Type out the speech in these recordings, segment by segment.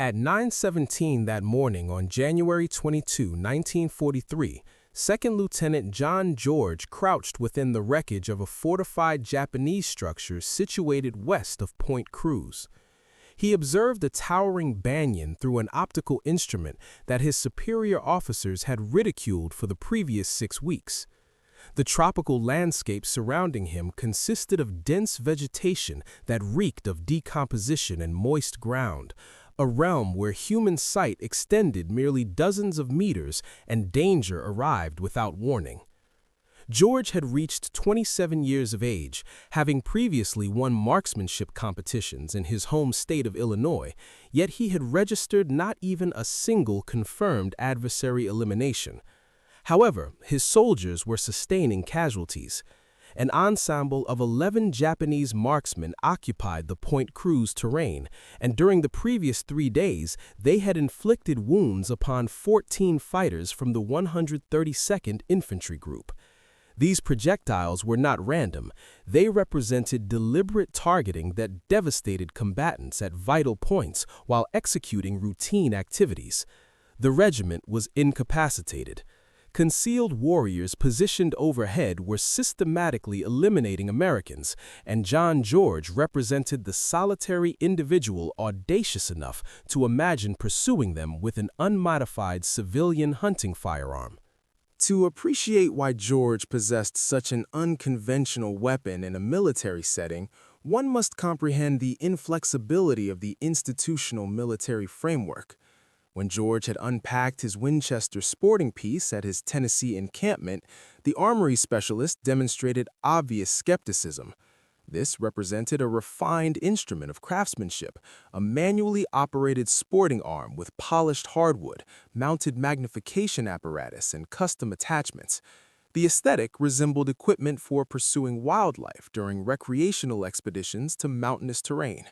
At 9:17 that morning on January 22, 1943, Second Lieutenant John George crouched within the wreckage of a fortified Japanese structure situated west of Point Cruz. He observed a towering banyan through an optical instrument that his superior officers had ridiculed for the previous 6 weeks. The tropical landscape surrounding him consisted of dense vegetation that reeked of decomposition and moist ground, a realm where human sight extended merely dozens of meters and danger arrived without warning. George had reached 27 years of age, having previously won marksmanship competitions in his home state of Illinois, yet he had registered not even a single confirmed adversary elimination. However, his soldiers were sustaining casualties. An ensemble of 11 Japanese marksmen occupied the Point Cruz terrain, and during the previous 3 days, they had inflicted wounds upon 14 fighters from the 132nd Infantry Group. These projectiles were not random. They represented deliberate targeting that devastated combatants at vital points while executing routine activities. The regiment was incapacitated. Concealed warriors positioned overhead were systematically eliminating Americans, and John George represented the solitary individual audacious enough to imagine pursuing them with an unmodified civilian hunting firearm. To appreciate why George possessed such an unconventional weapon in a military setting, one must comprehend the inflexibility of the institutional military framework. When George had unpacked his Winchester sporting piece at his Tennessee encampment, the armory specialist demonstrated obvious skepticism. This represented a refined instrument of craftsmanship, a manually operated sporting arm with polished hardwood, mounted magnification apparatus, and custom attachments. The aesthetic resembled equipment for pursuing wildlife during recreational expeditions to mountainous terrain.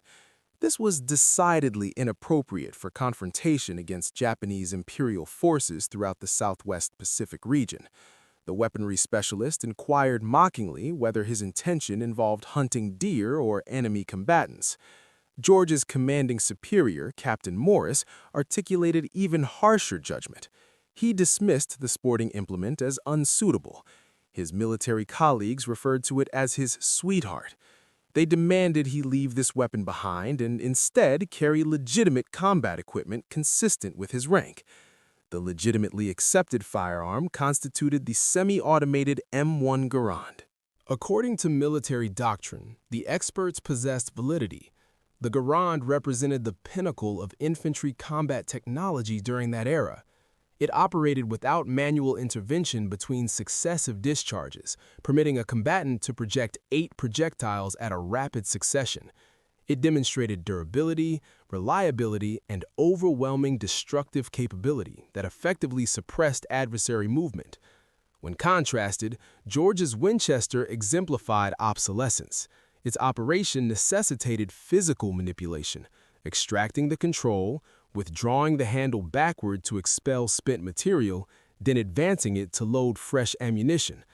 This was decidedly inappropriate for confrontation against Japanese imperial forces throughout the Southwest Pacific region. The weaponry specialist inquired mockingly whether his intention involved hunting deer or enemy combatants. George's commanding superior, Captain Morris, articulated even harsher judgment. He dismissed the sporting implement as unsuitable. His military colleagues referred to it as his sweetheart. They demanded he leave this weapon behind and instead carry legitimate combat equipment consistent with his rank. The legitimately accepted firearm constituted the semi-automated M1 Garand. According to military doctrine, the experts possessed validity. The Garand represented the pinnacle of infantry combat technology during that era. It operated without manual intervention between successive discharges, permitting a combatant to project 8 projectiles at a rapid succession. It demonstrated durability, reliability, and overwhelming destructive capability that effectively suppressed adversary movement. When contrasted, George's Winchester exemplified obsolescence. Its operation necessitated physical manipulation, extracting the control, withdrawing the handle backward to expel spent material, then advancing it to load fresh ammunition.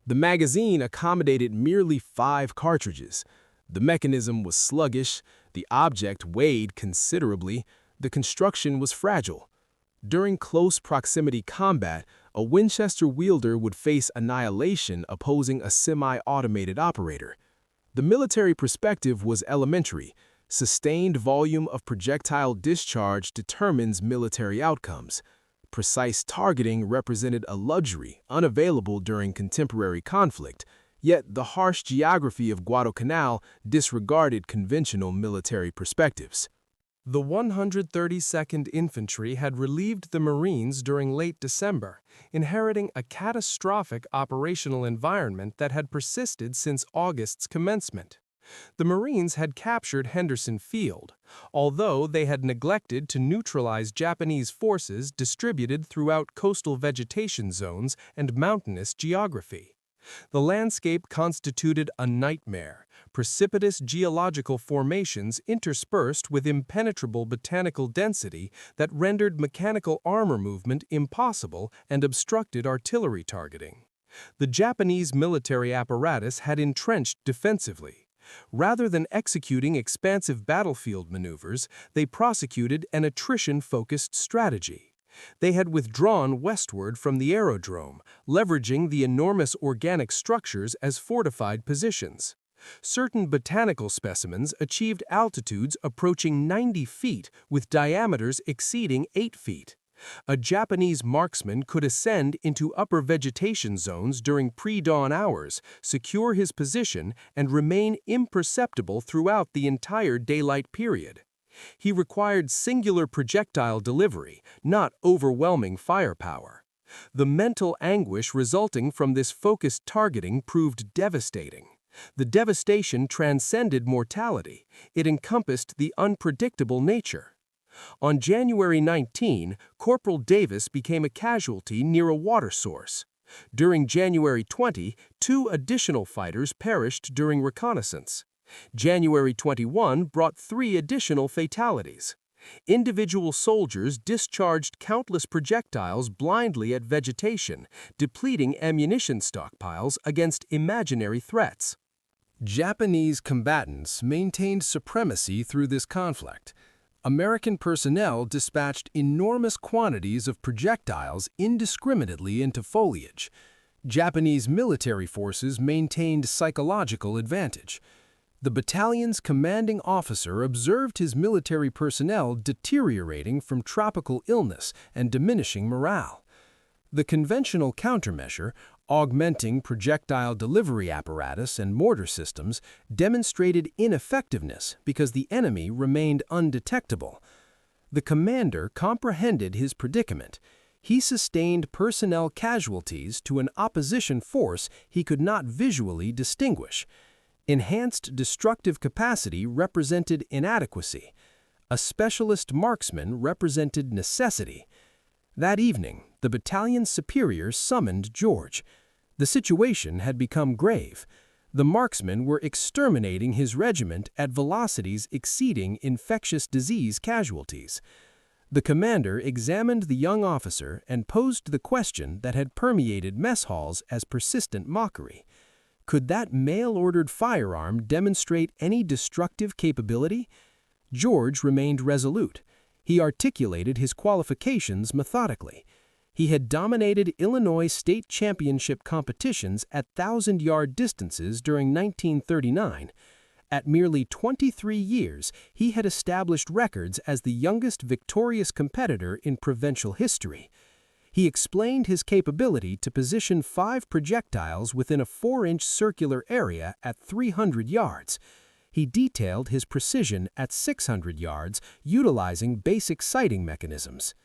The magazine accommodated merely 5 cartridges. The mechanism was sluggish, the object weighed considerably, the construction was fragile. During close proximity combat, a Winchester wielder would face annihilation opposing a semi-automated operator. The military perspective was elementary. Sustained volume of projectile discharge determines military outcomes. Precise targeting represented a luxury unavailable during contemporary conflict, yet the harsh geography of Guadalcanal disregarded conventional military perspectives. The 132nd Infantry had relieved the Marines during late December, inheriting a catastrophic operational environment that had persisted since August's commencement. The Marines had captured Henderson Field, although they had neglected to neutralize Japanese forces distributed throughout coastal vegetation zones and mountainous geography. The landscape constituted a nightmare, precipitous geological formations interspersed with impenetrable botanical density that rendered mechanical armor movement impossible and obstructed artillery targeting. The Japanese military apparatus had entrenched defensively. Rather than executing expansive battlefield maneuvers, they prosecuted an attrition-focused strategy. They had withdrawn westward from the aerodrome, leveraging the enormous organic structures as fortified positions. Certain botanical specimens achieved altitudes approaching 90 feet with diameters exceeding 8 feet. A Japanese marksman could ascend into upper vegetation zones during pre-dawn hours, secure his position, and remain imperceptible throughout the entire daylight period. He required singular projectile delivery, not overwhelming firepower. The mental anguish resulting from this focused targeting proved devastating. The devastation transcended mortality. It encompassed the unpredictable nature. On January 19, Corporal Davis became a casualty near a water source. During January 20, 2 additional fighters perished during reconnaissance. January 21 brought 3 additional fatalities. Individual soldiers discharged countless projectiles blindly at vegetation, depleting ammunition stockpiles against imaginary threats. Japanese combatants maintained supremacy through this conflict. American personnel dispatched enormous quantities of projectiles indiscriminately into foliage. Japanese military forces maintained psychological advantage. The battalion's commanding officer observed his military personnel deteriorating from tropical illness and diminishing morale. The conventional countermeasure, augmenting projectile delivery apparatus and mortar systems, demonstrated ineffectiveness because the enemy remained undetectable. The commander comprehended his predicament. He sustained personnel casualties to an opposition force he could not visually distinguish. Enhanced destructive capacity represented inadequacy. A specialist marksman represented necessity. That evening, the battalion's superior summoned George. The situation had become grave. The marksmen were exterminating his regiment at velocities exceeding infectious disease casualties. The commander examined the young officer and posed the question that had permeated mess halls as persistent mockery. Could that mail-ordered firearm demonstrate any destructive capability? George remained resolute. He articulated his qualifications methodically. He had dominated Illinois state championship competitions at 1,000-yard distances during 1939. At merely 23 years, he had established records as the youngest victorious competitor in provincial history. He explained his capability to position 5 projectiles within a 4-inch circular area at 300 yards. He detailed his precision at 600 yards, utilizing basic sighting mechanisms.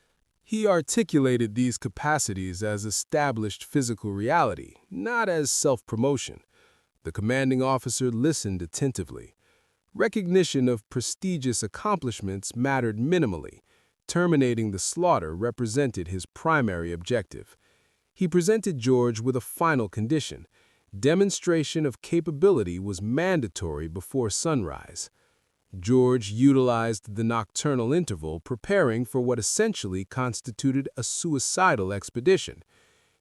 He articulated these capacities as established physical reality, not as self-promotion. The commanding officer listened attentively. Recognition of prestigious accomplishments mattered minimally. Terminating the slaughter represented his primary objective. He presented George with a final condition. Demonstration of capability was mandatory before sunrise. George utilized the nocturnal interval, preparing for what essentially constituted a suicidal expedition.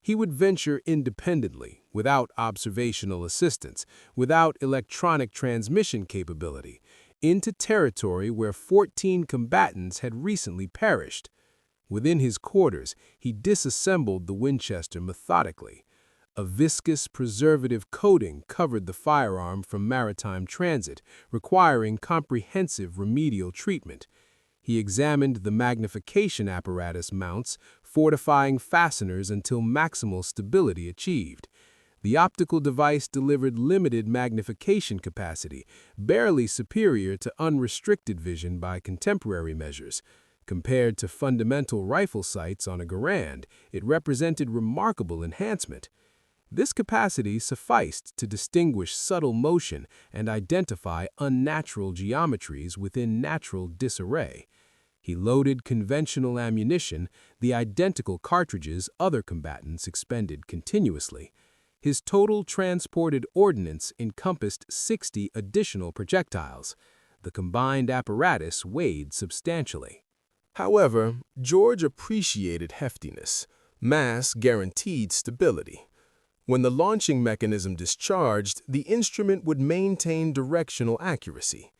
He would venture independently, without observational assistance, without electronic transmission capability, into territory where 14 combatants had recently perished. Within his quarters, he disassembled the Winchester methodically. A viscous preservative coating covered the firearm from maritime transit, requiring comprehensive remedial treatment. He examined the magnification apparatus mounts, fortifying fasteners until maximal stability achieved. The optical device delivered limited magnification capacity, barely superior to unrestricted vision by contemporary measures. Compared to fundamental rifle sights on a Garand, it represented remarkable enhancement. This capacity sufficed to distinguish subtle motion and identify unnatural geometries within natural disarray. He loaded conventional ammunition, the identical cartridges other combatants expended continuously. His total transported ordnance encompassed 60 additional projectiles. The combined apparatus weighed substantially. However, George appreciated heftiness. Mass guaranteed stability. When the launching mechanism discharged, the instrument would maintain directional accuracy.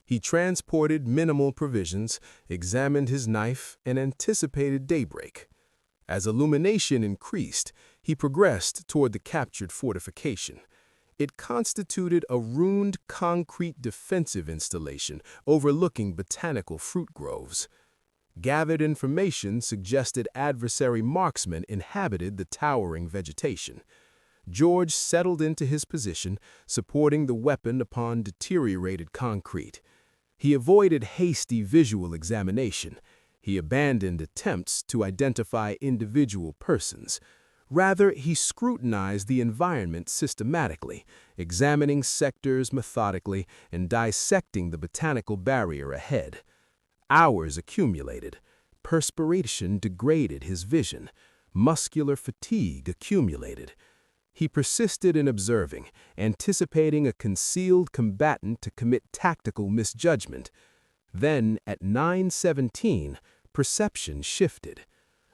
He transported minimal provisions, examined his knife, and anticipated daybreak. As illumination increased, he progressed toward the captured fortification. It constituted a ruined concrete defensive installation overlooking botanical fruit groves. Gathered information suggested adversary marksmen inhabited the towering vegetation. George settled into his position, supporting the weapon upon deteriorated concrete. He avoided hasty visual examination. He abandoned attempts to identify individual persons. Rather, he scrutinized the environment systematically, examining sectors methodically and dissecting the botanical barrier ahead. Hours accumulated. Perspiration degraded his vision. Muscular fatigue accumulated. He persisted in observing, anticipating a concealed combatant to commit tactical misjudgment. Then, at 9:17, perception shifted.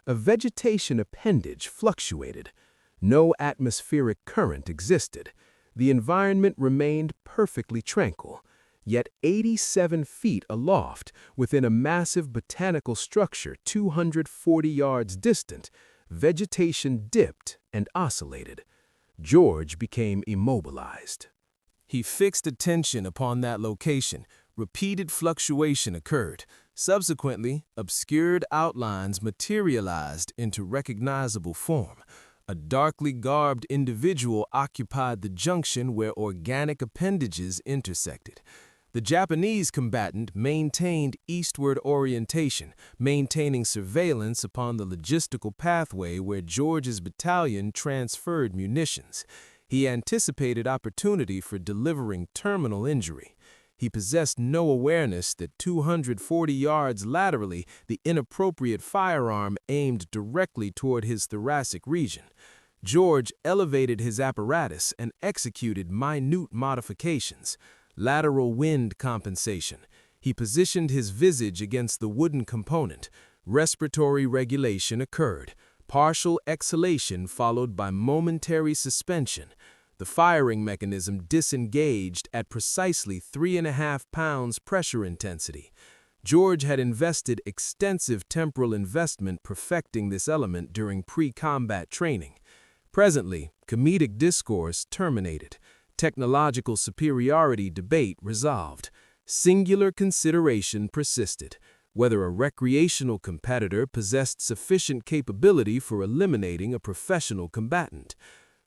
A vegetation appendage fluctuated. No atmospheric current existed. The environment remained perfectly tranquil. Yet 87 feet aloft, within a massive botanical structure 240 yards distant, vegetation dipped and oscillated. George became immobilized. He fixed attention upon that location. Repeated fluctuation occurred. Subsequently, obscured outlines materialized into recognizable form. A darkly garbed individual occupied the junction where organic appendages intersected. The Japanese combatant maintained eastward orientation, maintaining surveillance upon the logistical pathway where George's battalion transferred munitions. He anticipated opportunity for delivering terminal injury. He possessed no awareness that 240 yards laterally, the inappropriate firearm aimed directly toward his thoracic region. George elevated his apparatus and executed minute modifications. Lateral wind compensation. He positioned his visage against the wooden component. Respiratory regulation occurred. Partial exhalation followed by momentary suspension. The firing mechanism disengaged at precisely 3.5 pounds pressure intensity. George had invested extensive temporal investment perfecting this element during pre-combat training. Presently, comedic discourse terminated. Technological superiority debate resolved. Singular consideration persisted, whether a recreational competitor possessed sufficient capability for eliminating a professional combatant.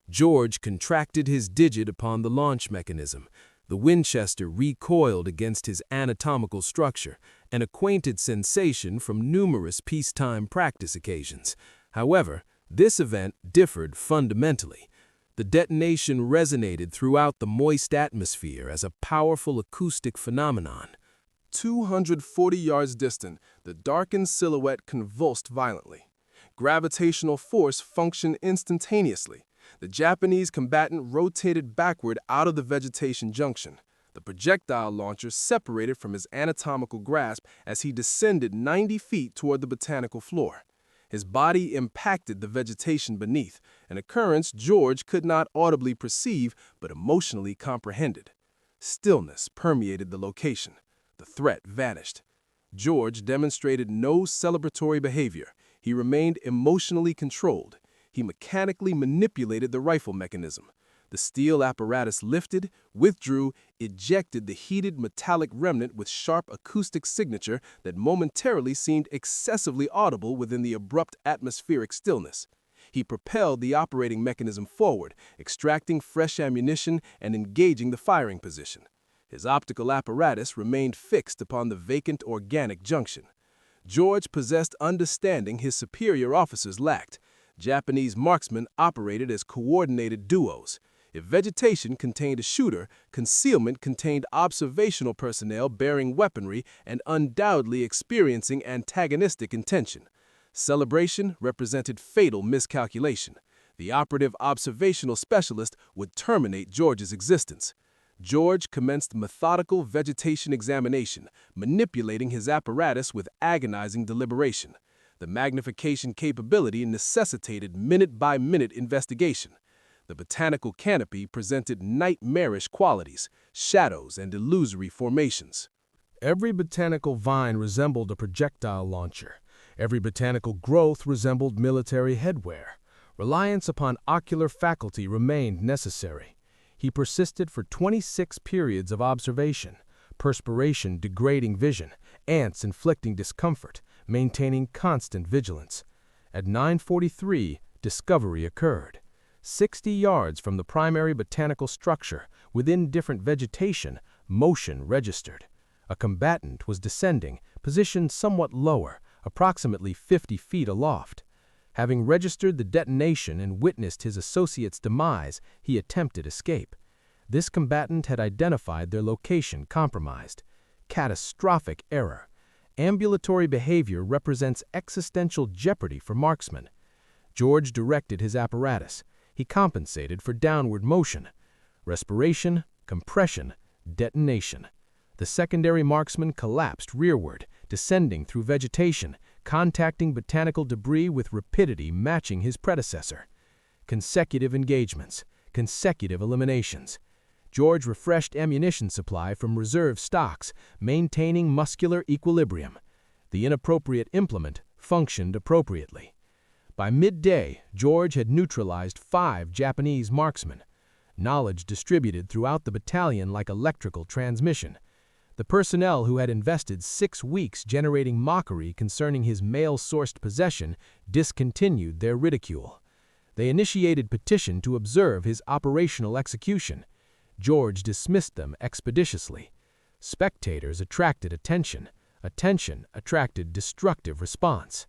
George contracted his digit upon the launch mechanism. The Winchester recoiled against his anatomical structure, an acquainted sensation from numerous peacetime practice occasions. However, this event differed fundamentally. The detonation resonated throughout the moist atmosphere as a powerful acoustic phenomenon. 240 yards distant, the darkened silhouette convulsed violently. Gravitational force functioned instantaneously. The Japanese combatant rotated backward out of the vegetation junction. The projectile launcher separated from his anatomical grasp as he descended 90 feet toward the botanical floor. His body impacted the vegetation beneath, an occurrence George could not audibly perceive but emotionally comprehended. Stillness permeated the location. The threat vanished. George demonstrated no celebratory behavior. He remained emotionally controlled. He mechanically manipulated the rifle mechanism. The steel apparatus lifted, withdrew, ejected the heated metallic remnant with sharp acoustic signature that momentarily seemed excessively audible within the abrupt atmospheric stillness. He propelled the operating mechanism forward, extracting fresh ammunition and engaging the firing position. His optical apparatus remained fixed upon the vacant organic junction. George possessed understanding his superior officers lacked. Japanese marksmen operated as coordinated duos. If vegetation contained a shooter, concealment contained observational personnel bearing weaponry and undoubtedly experiencing antagonistic intention. Celebration represented fatal miscalculation. The operative observational specialist would terminate George's existence. George commenced methodical vegetation examination, manipulating his apparatus with agonizing deliberation. The magnification capability necessitated minute-by-minute investigation. The botanical canopy presented nightmarish qualities, shadows, and illusory formations. Every botanical vine resembled a projectile launcher. Every botanical growth resembled military headwear. Reliance upon ocular faculty remained necessary. He persisted for 26 periods of observation, perspiration degrading vision, ants inflicting discomfort, maintaining constant vigilance. At 9:43, discovery occurred. 60 yards from the primary botanical structure, within different vegetation, motion registered. A combatant was descending, positioned somewhat lower, approximately 50 feet aloft. Having registered the detonation and witnessed his associate's demise, he attempted escape. This combatant had identified their location compromised. Catastrophic error. Ambulatory behavior represents existential jeopardy for marksmen. George directed his apparatus. He compensated for downward motion. Respiration, compression, detonation. The secondary marksman collapsed rearward, descending through vegetation, contacting botanical debris with rapidity matching his predecessor. Consecutive engagements, consecutive eliminations. George refreshed ammunition supply from reserve stocks, maintaining muscular equilibrium. The inappropriate implement functioned appropriately. By midday, George had neutralized 5 Japanese marksmen. Knowledge distributed throughout the battalion like electrical transmission. The personnel who had invested 6 weeks generating mockery concerning his male-sourced possession discontinued their ridicule. They initiated petition to observe his operational execution. George dismissed them expeditiously. Spectators attracted attention. Attention attracted destructive response.